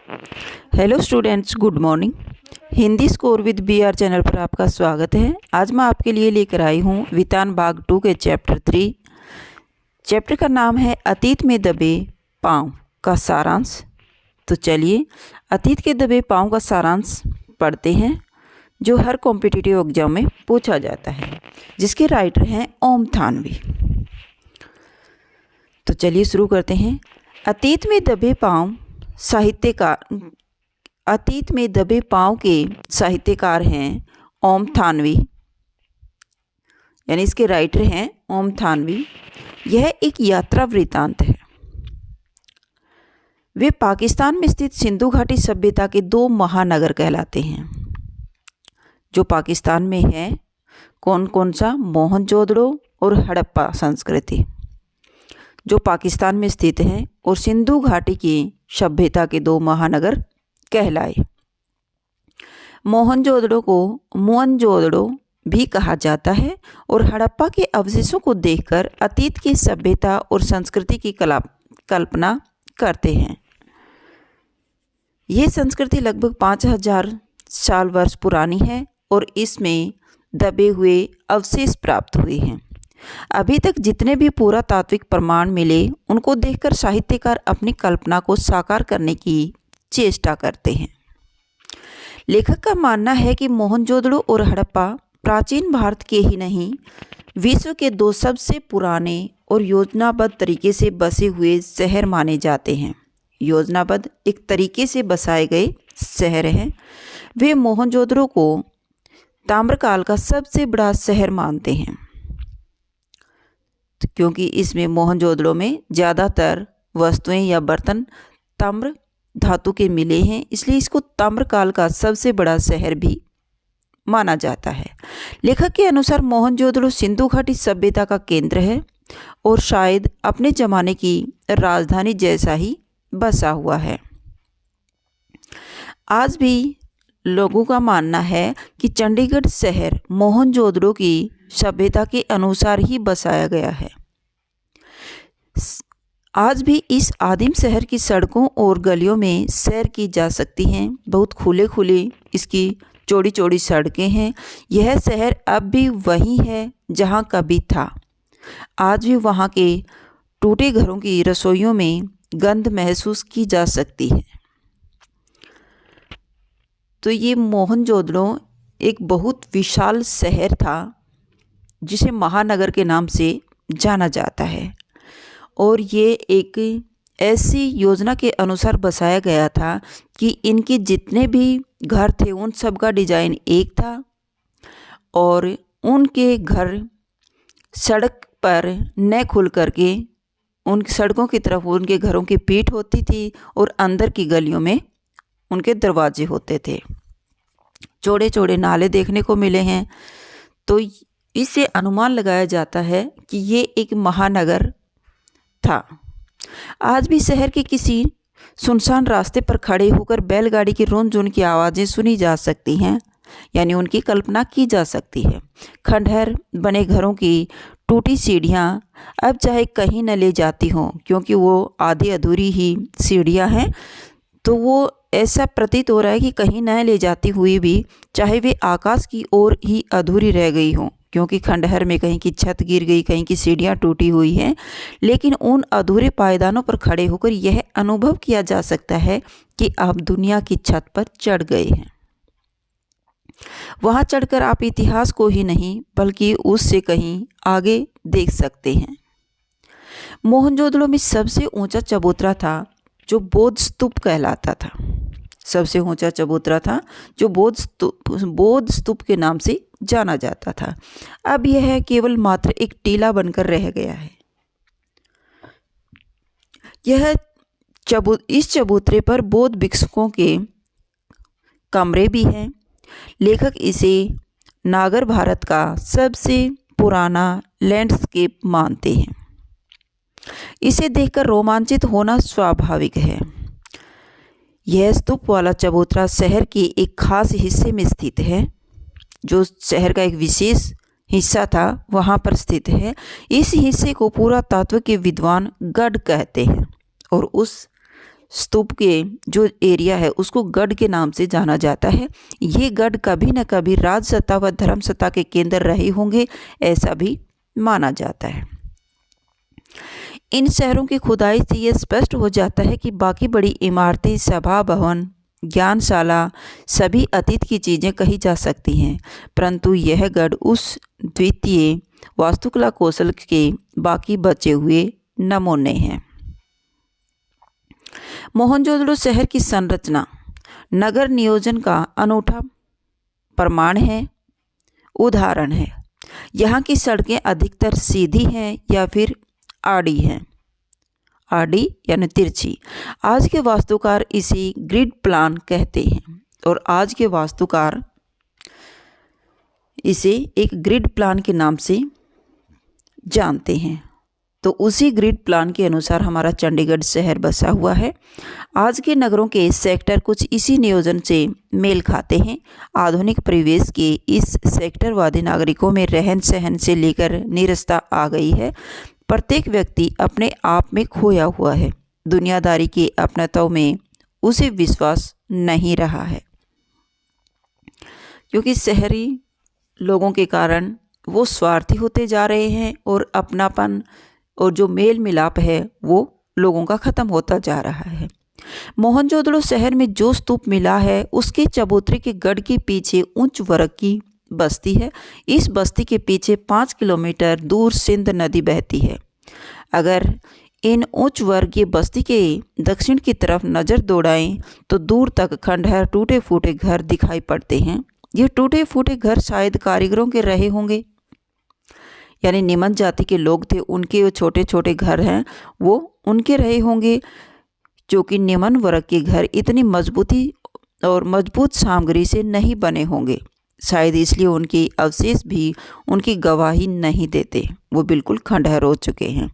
Hello students, good morning. Hindi score with BR channel पर आपका स्वागत है। आज मैं आपके लिए लेकर आई हूँ वितान भाग 2 के चैप्टर 3। चैप्टर का नाम है अतीत में दबे पाँव का सारांश। तो चलिए अतीत के दबे पाँव का सारांश पढ़ते हैं, जो हर कॉम्पिटिटिव एग्जाम में पूछा जाता है, जिसके राइटर हैं ओम थानवी। तो चलिए शुरू करते हैं। अतीत में दबे पाँव के साहित्यकार हैं ओम थानवी, यानी इसके राइटर हैं ओम थानवी। यह एक यात्रा वृत्तांत है। वे पाकिस्तान में स्थित सिंधु घाटी सभ्यता के 2 महानगर कहलाते हैं, जो पाकिस्तान में है। कौन कौन सा? मोहनजोदड़ो और हड़प्पा संस्कृति, जो पाकिस्तान में स्थित हैं और सिंधु घाटी की सभ्यता के 2 महानगर कहलाए। मोहनजोदड़ो को मोहनजोदड़ो भी कहा जाता है और हड़प्पा के अवशेषों को देखकर अतीत की सभ्यता और संस्कृति की कल्पना करते हैं। ये संस्कृति लगभग 5000 साल वर्ष पुरानी है और इसमें दबे हुए अवशेष प्राप्त हुए हैं। अभी तक जितने भी पुरातात्विक प्रमाण मिले, उनको देखकर साहित्यकार अपनी कल्पना को साकार करने की चेष्टा करते हैं। लेखक का मानना है कि मोहनजोदड़ो और हड़प्पा प्राचीन भारत के ही नहीं, विश्व के 2 सबसे पुराने और योजनाबद्ध तरीके से बसे हुए शहर माने जाते हैं। योजनाबद्ध एक तरीके से बसाए गए शहर हैं। वे मोहनजोदड़ो को ताम्रकाल का सबसे बड़ा शहर मानते हैं, क्योंकि इसमें मोहनजोदड़ो में ज़्यादातर वस्तुएं या बर्तन ताम्र धातु के मिले हैं, इसलिए इसको ताम्रकाल का सबसे बड़ा शहर भी माना जाता है। लेखक के अनुसार मोहनजोदड़ो सिंधु घाटी सभ्यता का केंद्र है और शायद अपने ज़माने की राजधानी जैसा ही बसा हुआ है। आज भी लोगों का मानना है कि चंडीगढ़ शहर मोहनजोदड़ो की सभ्यता के अनुसार ही बसाया गया है। आज भी इस आदिम शहर की सड़कों और गलियों में सैर की जा सकती हैं। बहुत खुले इसकी चौड़ी चौड़ी सड़कें हैं। यह शहर अब भी वही है जहां कभी था। आज भी वहां के टूटे घरों की रसोइयों में गंध महसूस की जा सकती है। तो ये मोहनजोदड़ो एक बहुत विशाल शहर था, जिसे महानगर के नाम से जाना जाता है, और ये एक ऐसी योजना के अनुसार बसाया गया था कि इनके जितने भी घर थे उन सब का डिज़ाइन एक था, और उनके घर सड़क पर न खुल करके उन सड़कों की तरफ उनके घरों की पीठ होती थी और अंदर की गलियों में उनके दरवाजे होते थे। चौड़े चौड़े नाले देखने को मिले हैं। तो इससे अनुमान लगाया जाता है कि ये एक महानगर था। आज भी शहर के किसी सुनसान रास्ते पर खड़े होकर बैलगाड़ी की रोन जोन की आवाज़ें सुनी जा सकती हैं, यानी उनकी कल्पना की जा सकती है। खंडहर बने घरों की टूटी सीढ़ियाँ अब चाहे कहीं न ले जाती हों, क्योंकि वो आधी अधूरी ही सीढ़ियाँ हैं, तो वो ऐसा प्रतीत हो रहा है कि कहीं न ले जाती हुई भी चाहे वे आकाश की ओर ही अधूरी रह गई हों, क्योंकि खंडहर में कहीं की छत गिर गई, कहीं की सीढ़ियाँ टूटी हुई हैं। लेकिन उन अधूरे पायदानों पर खड़े होकर यह अनुभव किया जा सकता है कि आप दुनिया की छत पर चढ़ गए हैं। वहाँ चढ़कर आप इतिहास को ही नहीं बल्कि उससे कहीं आगे देख सकते हैं। मोहनजोदड़ो में सबसे ऊंचा चबूतरा था जो बौद्ध स्तूप कहलाता था। सबसे ऊंचा चबूतरा था जो बौद्ध स्तूप के नाम से जाना जाता था। अब यह केवल मात्र एक टीला बनकर रह गया है। इस चबूतरे पर बौद्ध भिक्षुकों के कमरे भी हैं। लेखक इसे नागर भारत का सबसे पुराना लैंडस्केप मानते हैं। इसे देखकर रोमांचित होना स्वाभाविक है। यह स्तूप वाला चबूतरा शहर के एक खास हिस्से में स्थित है, जो शहर का एक विशेष हिस्सा था वहाँ पर स्थित है। इस हिस्से को पुरातत्व के विद्वान गढ़ कहते हैं और उस स्तूप के जो एरिया है उसको गढ़ के नाम से जाना जाता है। ये गढ़ कभी न कभी राजसत्ता व धर्मसत्ता के केंद्र रहे होंगे, ऐसा भी माना जाता है। इन शहरों की खुदाई से ये स्पष्ट हो जाता है कि बाकी बड़ी इमारतें, सभा भवन, ज्ञानशाला सभी अतीत की चीज़ें कही जा सकती हैं, परंतु यह गढ़ उस द्वितीय वास्तुकला कौशल के बाकी बचे हुए नमूने हैं। मोहनजोदड़ो शहर की संरचना नगर नियोजन का अनूठा प्रमाण है, उदाहरण है। यहाँ की सड़कें अधिकतर सीधी हैं या फिर आड़ी हैं, आड़ी यानी तिरछी। आज के वास्तुकार इसे ग्रिड प्लान कहते हैं और आज के वास्तुकार इसे एक ग्रिड प्लान के नाम से जानते हैं। तो उसी ग्रिड प्लान के अनुसार हमारा चंडीगढ़ शहर बसा हुआ है। आज के नगरों के सेक्टर कुछ इसी नियोजन से मेल खाते हैं। आधुनिक परिवेश के इस सेक्टरवादी नागरिकों में रहन सहन से लेकर नीरसता आ गई है। प्रत्येक व्यक्ति अपने आप में खोया हुआ है। दुनियादारी के अपनत्व में उसे विश्वास नहीं रहा है, क्योंकि शहरी लोगों के कारण वो स्वार्थी होते जा रहे हैं और अपनापन और जो मेल मिलाप है वो लोगों का ख़त्म होता जा रहा है। मोहनजोदड़ो शहर में जो स्तूप मिला है उसके चबूतरे के गढ़ के पीछे उच्च वर्ग की बस्ती है। इस बस्ती के पीछे 5 किलोमीटर दूर सिंध नदी बहती है। अगर इन उच्च वर्गीय बस्ती के दक्षिण की तरफ नज़र दौड़ाएं तो दूर तक खंडहर, टूटे फूटे घर दिखाई पड़ते हैं। ये टूटे फूटे घर शायद कारीगरों के रहे होंगे, यानी निम्न जाति के लोग थे, उनके वो छोटे छोटे घर हैं वो उनके रहे होंगे, जो कि निम्न वर्ग के घर इतनी मजबूती और मजबूत सामग्री से नहीं बने होंगे। शायद इसलिए उनके अवशेष भी उनकी गवाही नहीं देते, वो बिल्कुल खंडहर हो चुके हैं।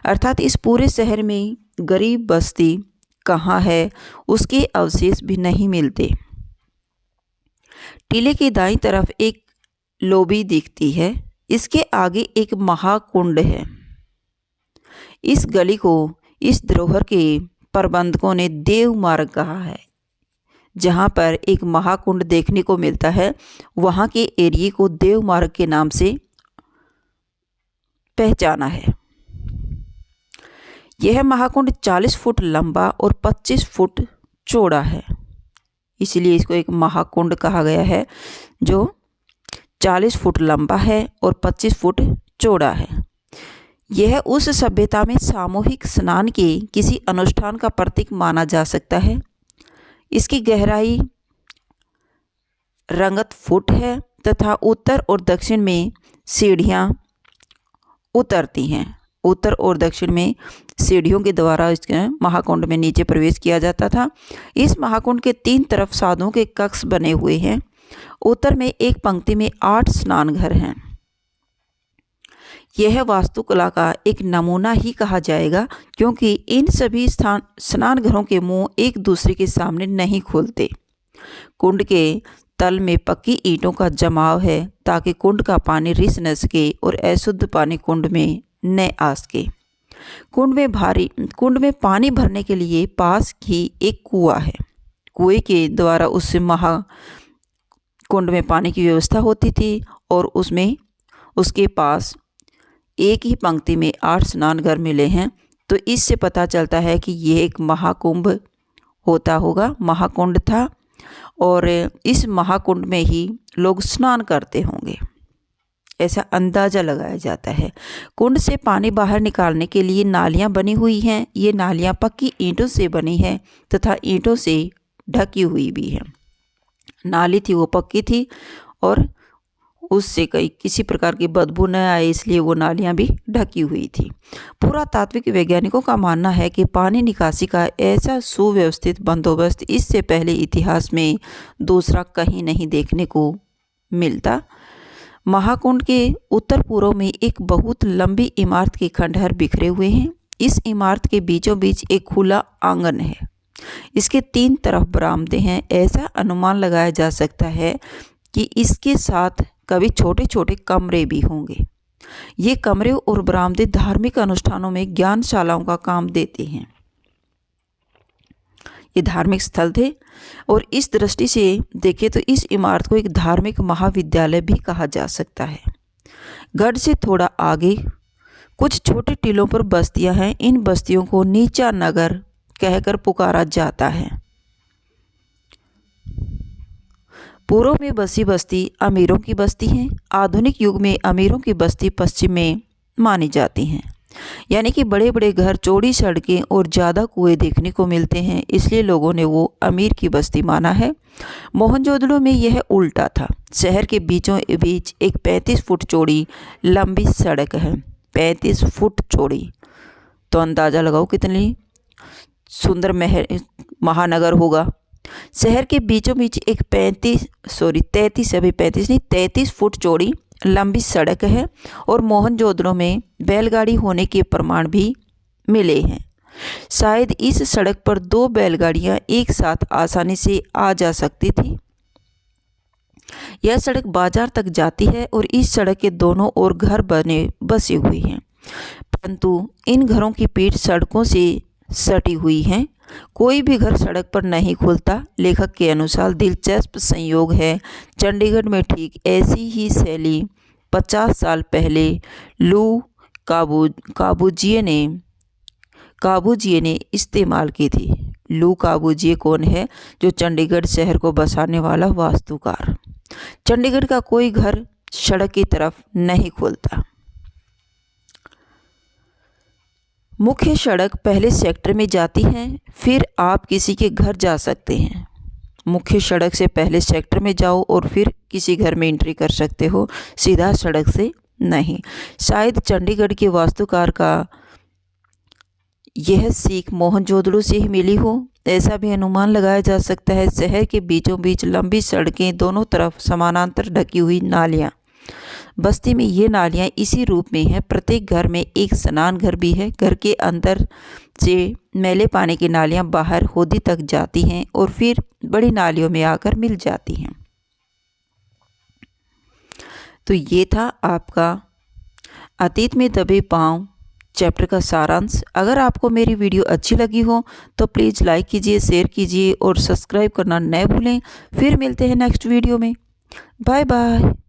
अर्थात इस पूरे शहर में गरीब बस्ती कहाँ है उसके अवशेष भी नहीं मिलते। टीले की दाईं तरफ एक लोबी दिखती है, इसके आगे एक महाकुंड है। इस गली को इस धरोहर के प्रबंधकों ने देव मार्ग कहा है। जहाँ पर एक महाकुंड देखने को मिलता है वहाँ के एरिए को देव मार्ग के नाम से पहचाना है। यह महाकुंड 40 फुट लंबा और 25 फुट चौड़ा है, इसलिए इसको एक महाकुंड कहा गया है, जो 40 फुट लंबा है और 25 फुट चौड़ा है। यह उस सभ्यता में सामूहिक स्नान के किसी अनुष्ठान का प्रतीक माना जा सकता है। इसकी गहराई रंगत फुट है तथा उत्तर और दक्षिण में सीढ़ियाँ उतरती हैं। उत्तर और दक्षिण में सीढ़ियों के द्वारा इसके महाकुंड में नीचे प्रवेश किया जाता था। इस महाकुंड के 3 तरफ साधुओं के कक्ष बने हुए हैं। उत्तर में एक पंक्ति में 8 स्नान घर हैं। यह वास्तुकला का एक नमूना ही कहा जाएगा, क्योंकि इन सभी स्नान घरों के मुंह एक दूसरे के सामने नहीं खुलते। कुंड के तल में पक्की ईंटों का जमाव है ताकि कुंड का पानी रिस न सके और अशुद्ध पानी कुंड में न आ सके। कुंड में पानी भरने के लिए पास ही एक कुआं है। कुएं के द्वारा उस कुंड में पानी की व्यवस्था होती थी और उसमें उसके पास एक ही पंक्ति में 8 स्नान घर मिले हैं। तो इससे पता चलता है कि ये एक महाकुंभ होता होगा, महाकुंड था, और इस महाकुंड में ही लोग स्नान करते होंगे, ऐसा अंदाज़ा लगाया जाता है। कुंड से पानी बाहर निकालने के लिए नालियाँ बनी हुई हैं। ये नालियाँ पक्की ईंटों से बनी हैं तथा ईंटों से ढकी हुई भी हैं। नाली थी वो पक्की थी और उससे किसी प्रकार की बदबू न आए, इसलिए वो नालियाँ भी ढकी हुई थी। पुरातात्विक वैज्ञानिकों का मानना है कि पानी निकासी का ऐसा सुव्यवस्थित बंदोबस्त इससे पहले इतिहास में दूसरा कहीं नहीं देखने को मिलता। महाकुंड के उत्तर पूर्व में एक बहुत लंबी इमारत के खंडहर बिखरे हुए हैं। इस इमारत के बीचों बीच एक खुला आंगन है। इसके 3 तरफ बरामदे हैं। ऐसा अनुमान लगाया जा सकता है कि इसके साथ कभी छोटे छोटे कमरे भी होंगे। ये कमरे और बरामदे धार्मिक अनुष्ठानों में ज्ञानशालाओं का काम देते हैं। ये धार्मिक स्थल थे। और इस दृष्टि से देखें तो इस इमारत को एक धार्मिक महाविद्यालय भी कहा जा सकता है। गढ़ से थोड़ा आगे कुछ छोटे टीलों पर बस्तियां हैं। इन बस्तियों को नीचा नगर कहकर पुकारा जाता है। पूर्व में बसी बस्ती अमीरों की बस्ती है। आधुनिक युग में अमीरों की बस्ती पश्चिम में मानी जाती हैं। यानी कि बड़े बड़े घर, चौड़ी सड़कें और ज़्यादा कुएं देखने को मिलते हैं, इसलिए लोगों ने वो अमीर की बस्ती माना है। मोहनजोदड़ो में यह उल्टा था। शहर के बीचों बीच एक 35 फुट चौड़ी लंबी सड़क है। 35 फुट चौड़ी, तो अंदाज़ा लगाओ कितनी सुंदर महानगर होगा। शहर के बीचों बीच एक 33 फुट चौड़ी लंबी सड़क है। और मोहनजोदड़ो में बैलगाड़ी होने के प्रमाण भी मिले हैं। शायद इस सड़क पर 2 बैलगाड़ियां एक साथ आसानी से आ जा सकती थी। यह सड़क बाजार तक जाती है और इस सड़क के दोनों ओर घर बसे हुए हैं, परंतु इन घरों की पीठ सड़कों से सटी हुई है। कोई भी घर सड़क पर नहीं खुलता। लेखक के अनुसार दिलचस्प संयोग है, चंडीगढ़ में ठीक ऐसी ही शैली 50 साल पहले लू काबूजिए ने इस्तेमाल की थी। लू काबूजिए कौन है? जो चंडीगढ़ शहर को बसाने वाला वास्तुकार। चंडीगढ़ का कोई घर सड़क की तरफ नहीं खुलता। मुख्य सड़क पहले सेक्टर में जाती है, फिर आप किसी के घर जा सकते हैं। मुख्य सड़क से पहले सेक्टर में जाओ और फिर किसी घर में एंट्री कर सकते हो, सीधा सड़क से नहीं। शायद चंडीगढ़ के वास्तुकार का यह सीख मोहनजोदड़ो से ही मिली हो, ऐसा भी अनुमान लगाया जा सकता है। शहर के बीचों बीच लंबी सड़कें, दोनों तरफ समानांतर ढकी हुई नालियाँ। बस्ती में ये नालियाँ इसी रूप में हैं। प्रत्येक घर में एक स्नान घर भी है। घर के अंदर से मैले पानी की नालियाँ बाहर होदी तक जाती हैं और फिर बड़ी नालियों में आकर मिल जाती हैं। तो ये था आपका अतीत में दबे पाँव चैप्टर का सारांश। अगर आपको मेरी वीडियो अच्छी लगी हो तो प्लीज़ लाइक कीजिए, शेयर कीजिए और सब्सक्राइब करना न भूलें। फिर मिलते हैं नेक्स्ट वीडियो में। Bye bye.